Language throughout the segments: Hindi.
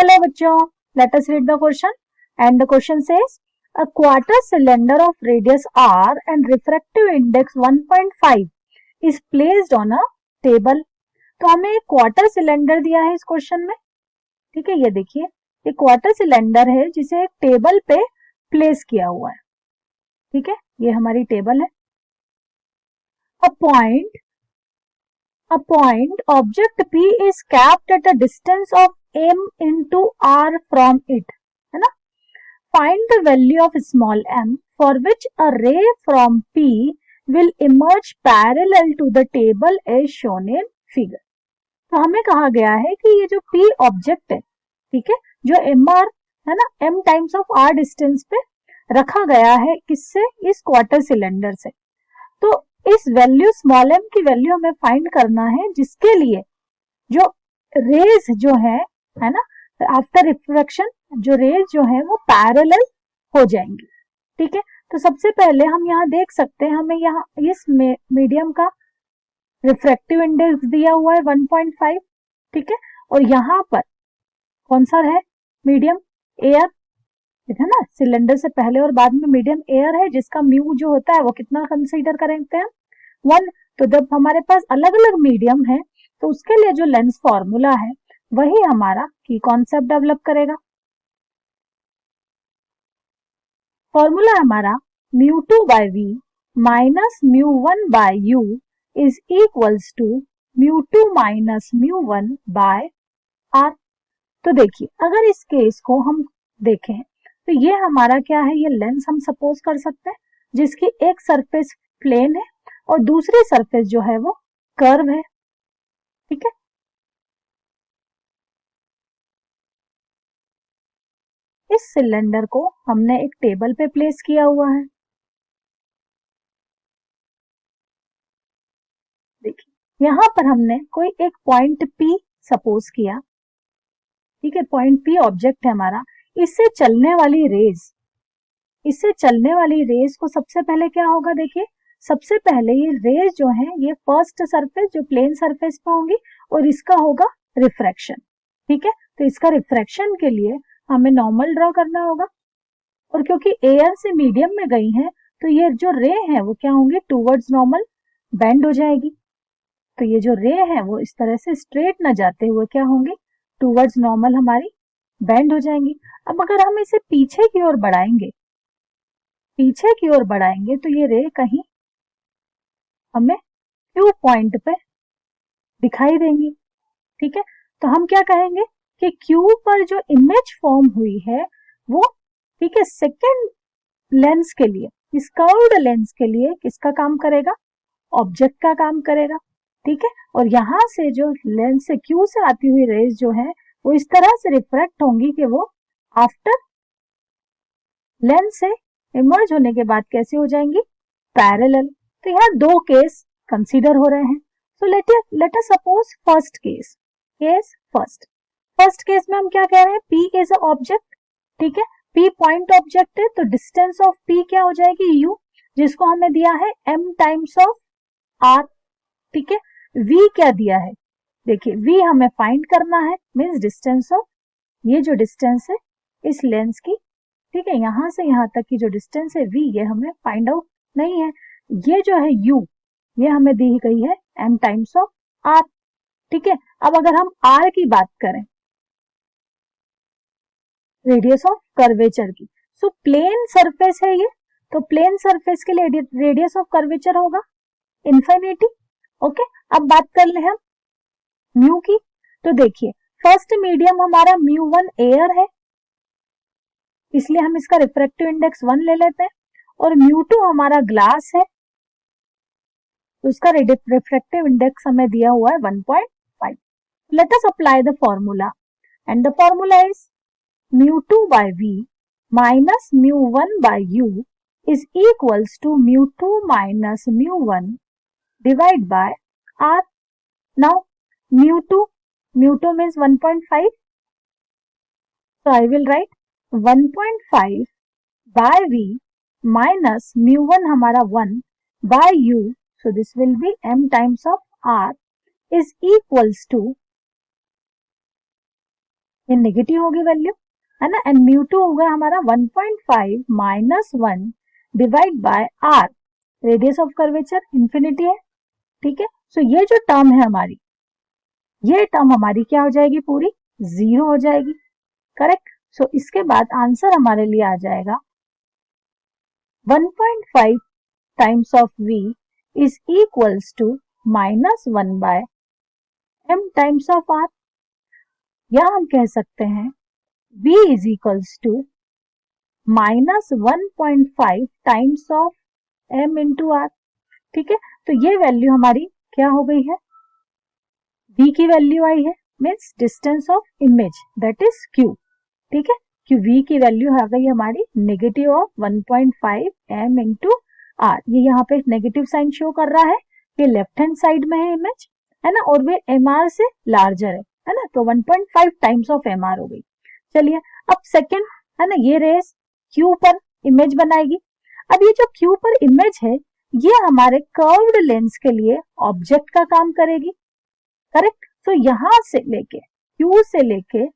Hello बच्चों, let us read the question. And the question says, a quarter cylinder of radius r and refractive index 1.5 is placed on a table. तो हमें एक क्वार्टर सिलेंडर दिया है इस क्वेश्चन में. ठीक है, ये देखिए, ये क्वार्टर सिलेंडर है जिसे एक टेबल पे प्लेस किया हुआ है. ठीक है, ये हमारी टेबल है. A point object P is capped at a distance of m into r from it. है ना? Find the value of small m for which a ray from P will emerge parallel to the table as shown in figure. तो हमें कहा गया है कि ये जो P ऑब्जेक्ट है, ठीक है, जो mr है ना, m times of r distance पे रखा गया है, किससे? इस क्वार्टर सिलेंडर से. तो इस वैल्यू स्मॉल m की वैल्यू हमें फाइंड करना है, जिसके लिए जो रेज जो है ना, आफ्टर रिफ्रैक्शन जो रेज जो है वो पैरेलल हो जाएंगी. ठीक है, तो सबसे पहले हम यहाँ देख सकते हैं, हमें यहाँ इस मीडियम का रिफ्रैक्टिव इंडेक्स दिया हुआ है 1.5. ठीक है, और यहाँ पर कौन सा है मीडियम? एयर है ना, सिलेंडर से पहले और बाद में मीडियम एयर है, जिसका म्यू जो होता है वो कितना कंसीडर करते हैं? 1. तो जब हमारे पास अलग अलग मीडियम है तो उसके लिए जो लेंस फॉर्मूला है वही हमारा की कॉन्सेप्ट डेवलप करेगा. फॉर्मूला हमारा μ2 by v minus μ1 by u is equals to μ2 minus μ1 by r. तो देखिए, अगर इस केस को हम देखें तो ये हमारा क्या है, ये लेंस हम सपोज कर सकते हैं जिसकी एक सरफेस प्लेन है और दूसरी सरफेस जो है वो कर्व है. ठीक है, इस सिलेंडर को हमने एक टेबल पे प्लेस किया हुआ है. देखिए, यहां पर हमने कोई एक पॉइंट P सपोज किया. ठीक है, पॉइंट P ऑब्जेक्ट है हमारा. इससे चलने वाली रेज को सबसे पहले क्या होगा? देखिए, सबसे पहले ये रेज जो है ये फर्स्ट सरफेस जो प्लेन सरफेस पे होंगी और इसका होगा रिफ्रैक्शन. ठीक है, तो इसका रिफ्रैक्शन के लिए हमें नॉर्मल ड्रॉ करना होगा, और क्योंकि एयर से मीडियम में गई है तो ये जो रे है वो क्या होंगे? टूवर्ड्स नॉर्मल बेंड हो जाएगी. तो ये जो रे है वो इस तरह से स्ट्रेट न जाते हुए क्या होंगे? टूवर्ड्स नॉर्मल हमारी बेंड हो जाएंगी. अब अगर हम इसे पीछे की ओर बढ़ाएंगे तो ये रे कहीं हमें Q पॉइंट पे दिखाई देंगी. ठीक है, तो हम क्या कहेंगे कि Q पर जो इमेज फॉर्म हुई है वो, ठीक है, सेकेंड लेंस के लिए, इस कर्व्ड लेंस के लिए किसका काम करेगा? ऑब्जेक्ट का काम करेगा. ठीक है, और यहां से जो लेंस से Q से आती हुई रेज जो है वो इस तरह से रिफ्रैक्ट होंगी कि वो आफ्टर लेंस से इमर्ज होने के बाद कैसे हो जाएंगी? पैरेलल. तो यहाँ दो केस कंसीडर हो रहे हैं. So let us suppose first case. First case में हम क्या कह रहे हैं? P is a object. ठीक है, P पॉइंट ऑब्जेक्ट है, तो डिस्टेंस ऑफ P क्या हो जाएगी? U, जिसको हमें दिया है m टाइम्स ऑफ r. ठीक है, V क्या दिया है? देखिए, V हमें फाइंड करना है, मीन्स डिस्टेंस ऑफ, ये जो डिस्टेंस है इस लेंस की, ठीक है, यहां से यहां तक की जो डिस्टेंस है V, ये हमें फाइंड आउट नहीं है. ये जो है U, ये हमें दी गई है m टाइम्स ऑफ r. ठीक है, अब अगर हम r की बात करें, रेडियस ऑफ कर्वेचर की, सो प्लेन सरफेस है ये, तो प्लेन सरफेस के लिए रेडियस ऑफ कर्वेचर होगा इन्फिनिटी. ओके, अब बात कर ले हम म्यू की. तो देखिए, फर्स्ट मीडियम हमारा μ1 एयर है, इसलिए हम इसका रिफ्रैक्टिव इंडेक्स 1 ले लेते हैं, और μ2 हमारा ग्लास है, तो उसका रिफ्रैक्टिव इंडेक्स हमें दिया हुआ है 1.5. Let us apply the formula, and the formula is μ2 by v minus μ1 by u is equals to μ2 minus μ1 divide by r. Now μ2 means 1.5, so I will write 1.5 by v minus μ1 हमारा 1 by u, so this will be m times of r is equals to ये नेगेटिव होगी वैल्यू, है ना, एंड म्यू टू होगा हमारा 1.5 minus 1 divide by R, radius of curvature infinity है, ठीक है। सो ये जो टर्म है हमारी, ये टर्म हमारी क्या हो जाएगी, पूरी जीरो हो जाएगी, करेक्ट। सो इसके बाद आंसर हमारे लिए आ जाएगा 1.5 times of v is equals to minus 1 by m times of r, या हम कह सकते हैं v is equals to minus 1.5 times of m into R, ठीक है। तो ये वैल्यू हमारी क्या हो गई है, v की वैल्यू आई है, means distance of image that is q, ठीक है। कि v की वैल्यू आ गई हमारी negative of 1.5 m into R, ये यहाँ पे नेगेटिव साइन शो कर रहा है, ये लेफ्ट हैंड साइड में है इमेज, है ना, और वे mr से लार्जर है ना, तो 1.5 टाइम्स ऑफ mr हो गई। चलिए अब सेकंड, है ना, ये रेस q पर इमेज बनाएगी। अब ये जो q पर इमेज है, ये हमारे कर्व्ड लेंस के लिए ऑब्जेक्ट का काम करेगी, करेक्ट। तो यहां से लेके q से लेके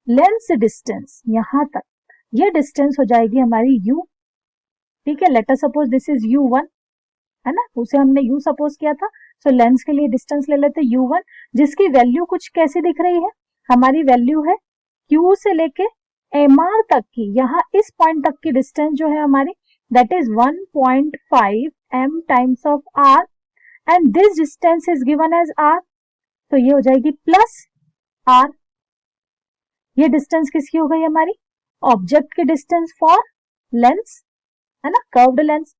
लेंस डिस्टेंस यहां तक, ये डिस्टेंस हो जाएगी हमारी u, ठीक है। Let us suppose this is u1, है ना, उसे हमने u सपोज किया था। सो लेंस के लिए डिस्टेंस ले लेते u1, जिसकी वैल्यू कुछ कैसी दिख रही है, हमारी वैल्यू है q से लेके mr तक की, यहाँ इस पॉइंट तक की डिस्टेंस जो है हमारी that is 1.5 m times of r, and this distance is given as r, तो ये हो जाएगी प्लस r। ये डिस्टेंस किसकी हो गई हमारी, ऑब्जेक्ट की डिस्टेंस फॉर लेंस, है ना, कर्व्ड लेंस।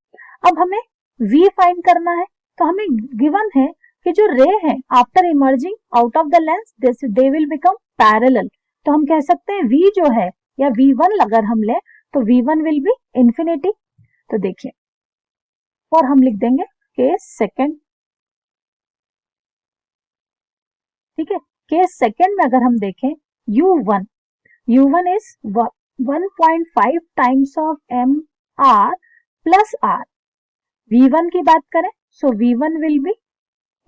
अब हमें v फाइंड करना है, तो हमें गिवन है कि जो रे है after emerging out of the lens they will become parallel, तो हम कह सकते हैं v जो है, या v1 अगर हम ले तो v1 विल बी इंफिनिटी। तो देखिए, और हम लिख देंगे केस सेकेंड, ठीक है। केस सेकेंड में अगर हम देखें u1 is 1.5 times of m r plus r, v1 की बात करें सो v1 will be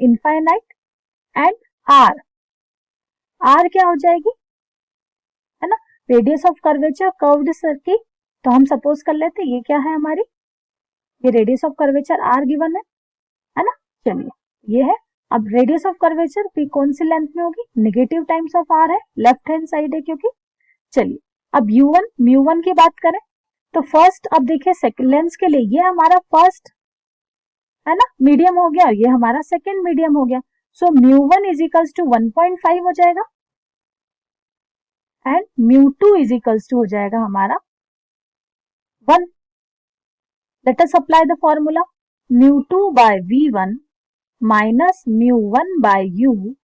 infinite, and r क्या हो जाएगी, है ना, radius of curvature curved circle, तो हम सपोज कर लेते ये क्या है हमारी, ये radius of curvature r given है ना। चलिए ये है, अब रेडियस ऑफ कर्वेचर p कौन सी लेंथ में होगी, नेगेटिव टाइम्स ऑफ r है, लेफ्ट हैंड साइड है क्योंकि। चलिए अब u1 म्यू1 की बात करें तो फर्स्ट, अब देखिए सेकंड लेंस के लिए ये हमारा फर्स्ट, है ना, मीडियम हो गया, ये हमारा सेकंड मीडियम हो गया। So mu one is equals to 1.5 हो जाएगा, and mu two is equals to हो जाएगा हमारा 1। Let us apply the formula, mu two by v1 minus mu one by u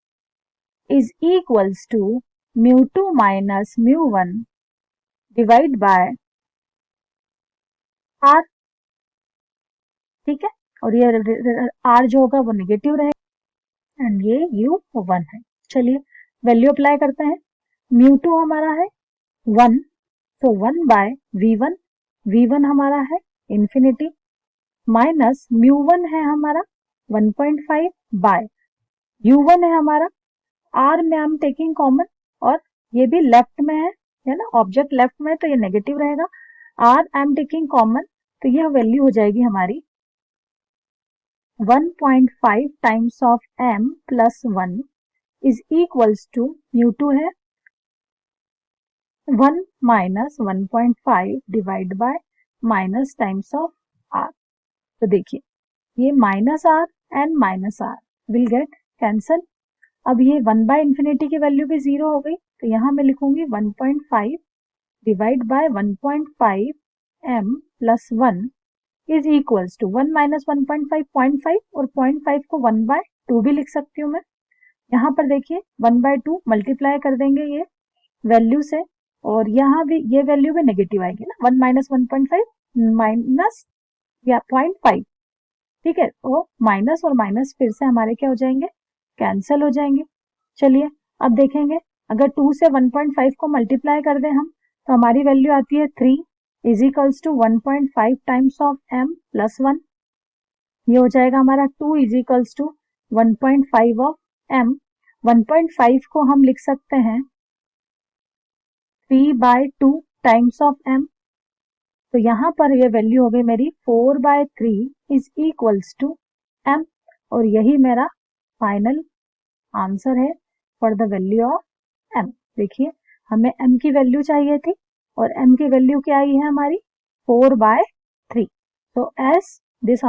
is equals to mu two minus mu one divide by r, ठीक है, और ये r जो होगा वो नेगेटिव रहेगा, एंड ये u1 है। चलिए वैल्यू अप्लाई करते हैं, म्यू2 हमारा है 1, तो 1 बाय v1 हमारा है इंफिनिटी, माइनस म्यू1 है हमारा 1.5 बाय u1 है हमारा, r में हम टेकिंग कॉमन, और ये भी लेफ्ट में है ना, ऑब्जेक्ट लेफ्ट में तो ये नेगेटिव रहेगा, r I am taking common, तो यह वैल्यू हो जाएगी हमारी 1.5 times of m plus 1 is equals to mu two है 1 minus 1.5 divide by minus times of r। तो देखिए ये minus r and minus r will get cancel, अब ये 1 बाय इंफिनिटी की वैल्यू भी 0 हो गई, तो यहां मैं लिखूंगी 1.5 divide by 1.5 m plus 1 is equals to 1 minus 1.5 0.5, और 0.5 को 1 बाय 2 भी लिख सकती हूँ मैं। यहाँ पर देखिए 1 बाय 2 मल्टीप्लाई कर देंगे ये वैल्यू से, और यहाँ भी ये वैल्यू भी नेगेटिव आएगी ना, 1 माइनस 1.5 माइनस या 0.5, ठीक है, और माइनस और माइनस फिर से हमारे क्या हो जाएंगे, कैंसिल हो जाएंगे। चलिए अब देखेंगे, अगर 2 से 1.5 को मल्टीप्लाई कर दें हम, तो हमारी वैल्यू आती है 3 is equals to 1.5 times of m plus 1, ये हो जाएगा हमारा 2 is equals to 1.5 of m। 1.5 को हम लिख सकते हैं p by 2 times of m। तो यहाँ पर ये वैल्यू हो गई मेरी 4/3 इज इक्वल्स टू m, और यही मेरा फाइनल आंसर है for the value of m। देखिए हमें m की वैल्यू चाहिए थी और m की वैल्यू क्या आई है हमारी 4/3। So as this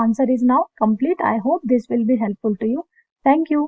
answer is now complete, I hope this will be helpful to you. Thank you.